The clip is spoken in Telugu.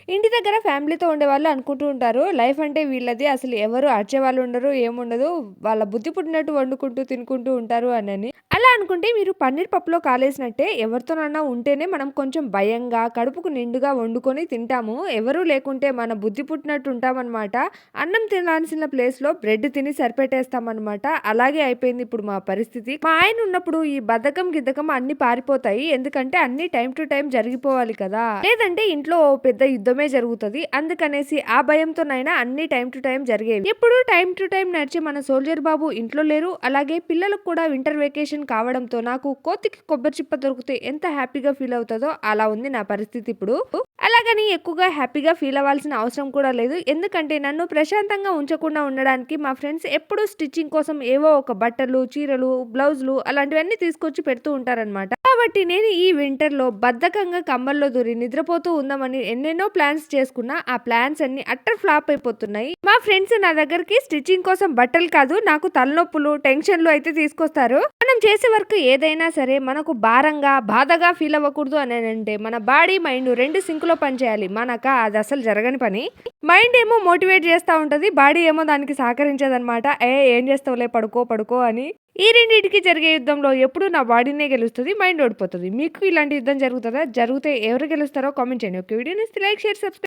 ఇంటి దగ్గర ఫ్యామిలీతో ఉండేవాళ్ళు అనుకుంటూ ఉంటారు. లైఫ్ అంటే వీళ్ళది. అసలు ఎవరు అరిచేవాళ్ళు ఉండరు. ఏముండదు. వాళ్ళ బుద్ధి పుట్టినట్టు వండుకుంటూ, తినుకుంటూ ఉంటారు అనని. అలా అనుకుంటే మీరు పన్నీర్ పప్పులో కాలేసినట్టే ఎవరితోనన్నా ఉంటేనే మనం కొంచెం భయంగా, కడుపుకు నిండుగా వండుకొని తింటాము. ఎవరు లేకుంటే మన బుద్ధి పుట్టినట్టు ఉంటామనమాట. అన్నం తినాల్సిన ప్లేస్‌లో బ్రెడ్ తిని సరిపెట్టేస్తామనమాట. అలాగే అయిపోయింది ఇప్పుడు మా పరిస్థితి. మా ఆయన ఉన్నప్పుడు ఈ బద్ధకం, గిద్ధకం అన్నీ పారిపోతాయి. ఎందుకంటే అన్నీ టైమ్ టు టైమ్ జరిగిపోవాలి కదా! లేదంటే ఇంట్లో ఓ పెద్ద యుద్ధమే జరుగుతది. అందుకనేసి ఆ భయంతోనైనా అన్నీ టైమ్ టు టైమ్ జరిగేవి. ఎప్పుడు టైమ్ టు టైమ్ నడిచే మన సోల్జర్ బాబు ఇంట్లో లేరు. అలాగే పిల్లలకు కూడా వింటర్ వెకేషన్ కావడంతో నాకు కోతికి కొబ్బరి చిప్ప దొరికితే ఎంత హ్యాపీగా ఫీల్ అవుతదో అలా ఉంది నా పరిస్థితి ఇప్పుడు. అలాగని ఎక్కువగా హ్యాపీగా ఫీల్ అవ్వాల్సిన అవసరం కూడా లేదు. ఎందుకంటే నన్ను ప్రశాంతంగా ఉంచకుండా ఉండడానికి మా ఫ్రెండ్స్ ఎప్పుడూ స్టిచ్చింగ్ కోసం ఏవో ఒక బట్టలు, చీరలు, బ్లౌజులు అలాంటివన్నీ తీసుకొచ్చి పెడుతూ ఉంటారనమాట. కాబట్టి నేను ఈ వింటర్‌లో బద్ధకంగా కంబల్లో దూరి నిద్రపోతూ ఉందామని ఎన్నెన్నో ప్లాన్స్ చేసుకున్నా, ఆ ప్లాన్స్ అన్నీ అట్టర్ ఫ్లాప్ అయిపోతున్నాయి. మా ఫ్రెండ్స్ నా దగ్గరికి స్టిచ్చింగ్ కోసం బట్టలు కాదు, నాకు తలనొప్పులు, టెన్షన్‌లు అయితే తీసుకొస్తారు. మనం చేసే వర్క్ ఏదైనా సరే మనకు భారంగా, బాధగా ఫీల్ అవ్వకూడదు అనంటే మన బాడీ, మైండ్ 2 సింక్‌లో పనిచేయాలి. అది అసలు జరగని పని. మైండ్ ఏమో మోటివేట్ చేస్తా ఉంటది. బాడీ ఏమో దానికి సహకరించదనమాట. ఏం చేస్తావులే పడుకో, పడుకో అని. ఈ రెండిటికి జరిగే యుద్ధంలో ఎప్పుడు నా బాడీనే గెలుస్తది. మైండ్ ఓడిపోతది. మీకు ఇలాంటి యుద్ధం జరుగుతదా? జరిగితే ఎవరు గెలుస్తారో కామెంట్ చేయండి. ఓకే. వీడియో నచ్చితే లైక్, షేర్, సబ్స్క్రైబ్